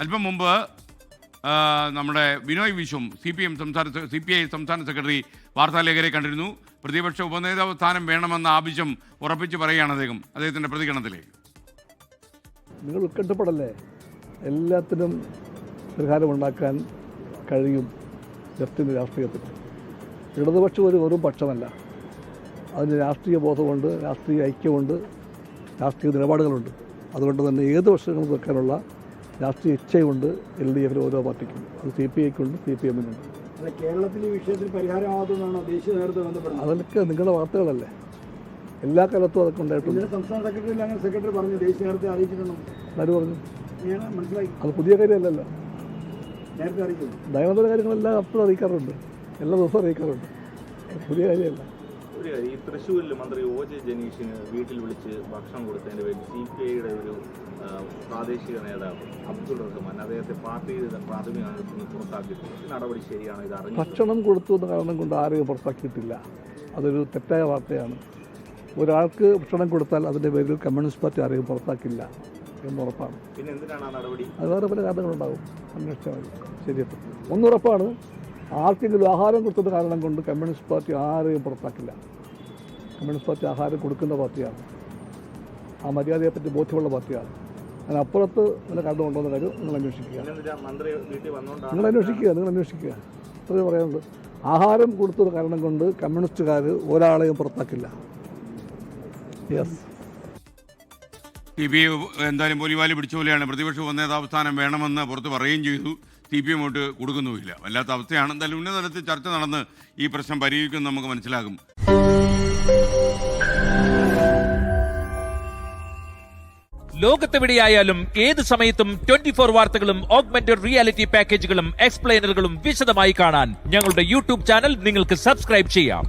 അല്പം മുമ്പ് നമ്മുടെ ബിനോയ് വിശ്വം CPI സംസ്ഥാന സെക്രട്ടറി വാർത്താലേഖകരെ കണ്ടിരുന്നു. പ്രതിപക്ഷ ഉപനേതാവ് സ്ഥാനം വേണമെന്ന ആവശ്യം ഉറപ്പിച്ച് പറയുകയാണ് അദ്ദേഹത്തിൻ്റെ പ്രതികരണത്തിലേക്ക്. നിങ്ങൾ ഉത്കണ്ഠപ്പെടല്ലേ, എല്ലാത്തിനും പരിഹാരമുണ്ടാക്കാൻ കഴിയും ലെഫ്റ്റിൻ്റെ രാഷ്ട്രീയത്തിൽ. ഇടതുപക്ഷം ഒരു വെറും പക്ഷമല്ല, അതിന് രാഷ്ട്രീയ ബോധമുണ്ട്, രാഷ്ട്രീയ ഐക്യമുണ്ട്, രാഷ്ട്രീയ നിലപാടുകളുണ്ട്. അതുകൊണ്ട് തന്നെ ഏത് പ്രശ്നങ്ങളും വെക്കാനുള്ള രാഷ്ട്രീയ ഇച്ഛയുണ്ട് LDFിൽ ഓരോ പാർട്ടിക്കും. അത് CPIക്കുണ്ട്, CPMനുണ്ട്. കേരളത്തിൽ ഈ വിഷയത്തിൽ പരിഹാരമാകുന്നതാണോ ദേശീയ നേതൃത്വം ബന്ധപ്പെടുന്നത്? അതൊക്കെ നിങ്ങളുടെ വാർത്തകളല്ലേ, എല്ലാ കാലത്തും അതൊക്കെ ഉണ്ടായിട്ടുണ്ട്. സംസ്ഥാന സെക്രട്ടറി അങ്ങനെ സെക്രട്ടറി പറഞ്ഞു ദേശീയ നേതൃത്വം അറിയിച്ചിട്ടുണ്ടോ? ആര് പറഞ്ഞു? മനസ്സിലായി. അത് പുതിയ കാര്യമല്ലല്ലോ, നേരത്തെ അറിയിക്കുന്നു. ദൈനംദിന കാര്യങ്ങളെല്ലാം അപ്പോഴും അറിയിക്കാറുണ്ട്, എല്ലാ ദിവസവും അറിയിക്കാറുണ്ട്. പുതിയ കാര്യമല്ല. ഒരു കാര്യം, ഈ തൃശ്ശൂരിൽ മന്ത്രി OJ ജനീഷിന് വീട്ടിൽ വിളിച്ച് ഭക്ഷണം കൊടുത്തതിൻ്റെ പേരിൽ CPIയുടെ ഒരു പ്രാദേശിക നേതാവ് അബ്ദുൾ റഹ്മാൻ അദ്ദേഹത്തെ പാർട്ടിയുടെ പ്രാഥമിക അംഗത്തിൽ നിന്ന് പുറത്താക്കിയിട്ടുണ്ട്. നടപടി ശരിയാണോ? ഇത് അറിഞ്ഞു ഭക്ഷണം കൊടുത്തു എന്ന കാരണം കൊണ്ട് ആരെയും പുറത്താക്കിയിട്ടില്ല. അതൊരു തെറ്റായ വാർത്തയാണ്. ഒരാൾക്ക് ഭക്ഷണം കൊടുത്താൽ അതിൻ്റെ പേരിൽ കമ്മ്യൂണിസ്റ്റ് പാർട്ടി ആരെയും പുറത്താക്കില്ല എന്നുറപ്പാണ്. പിന്നെ എന്തിനാണ് ആ നടപടി? അത് വേറെ പല കാരണങ്ങളുണ്ടാവും, അന്വേഷിച്ചാൽ മതി. ശരിയെത്തും. ഒന്നുറപ്പാണ്, ആർക്കെങ്കിലും ആഹാരം കൊടുത്തത് കാരണം കൊണ്ട് കമ്മ്യൂണിസ്റ്റ് പാർട്ടി ആരെയും പുറത്താക്കില്ല. കമ്മ്യൂണിസ്റ്റ് പാർട്ടി ആഹാരം കൊടുക്കുന്ന പാർട്ടിയാണ്, ആ മര്യാദയെപ്പറ്റി ബോധ്യമുള്ള പാർട്ടിയാണ്. അതിനപ്പുറത്ത് നല്ല കാരണം കൊണ്ടുവന്ന കാര്യം നിങ്ങൾ അന്വേഷിക്കുക. മന്ത്രി വീട്ടിൽ വന്നുകൊണ്ടാണ് നിങ്ങൾ അന്വേഷിക്കുക. അത്രയും പറയാനുണ്ട്. ആഹാരം കൊടുത്തത് കാരണം കൊണ്ട് കമ്മ്യൂണിസ്റ്റുകാർ ഒരാളെയും പുറത്താക്കില്ല. യെസ്, CPI എന്തായാലും പൊലിവാലി പിടിച്ച പോലെയാണ്. പ്രതിപക്ഷ ഉപനേതാവ് സ്ഥാനം വേണമെന്ന് പുറത്ത് പറയുകയും ചെയ്തു, CPM വോട്ട് കൊടുക്കുന്നുമില്ല. വല്ലാത്ത അവസ്ഥയാണ്. എന്തായാലും ഉന്നതതലത്തിൽ ചർച്ച നടന്ന് ഈ പ്രശ്നം പരിഹരിക്കുമെന്ന് നമുക്ക് മനസ്സിലാകും. ലോകത്തെവിടെയായാലും ഏത് സമയത്തും 24 വാർത്തകളും ഓഗ്മെന്റഡ് റിയാലിറ്റി പാക്കേജുകളും എക്സ്പ്ലെയിനറുകളും വിശദമായി കാണാൻ ഞങ്ങളുടെ YouTube ചാനൽ നിങ്ങൾക്ക് സബ്സ്ക്രൈബ് ചെയ്യാം.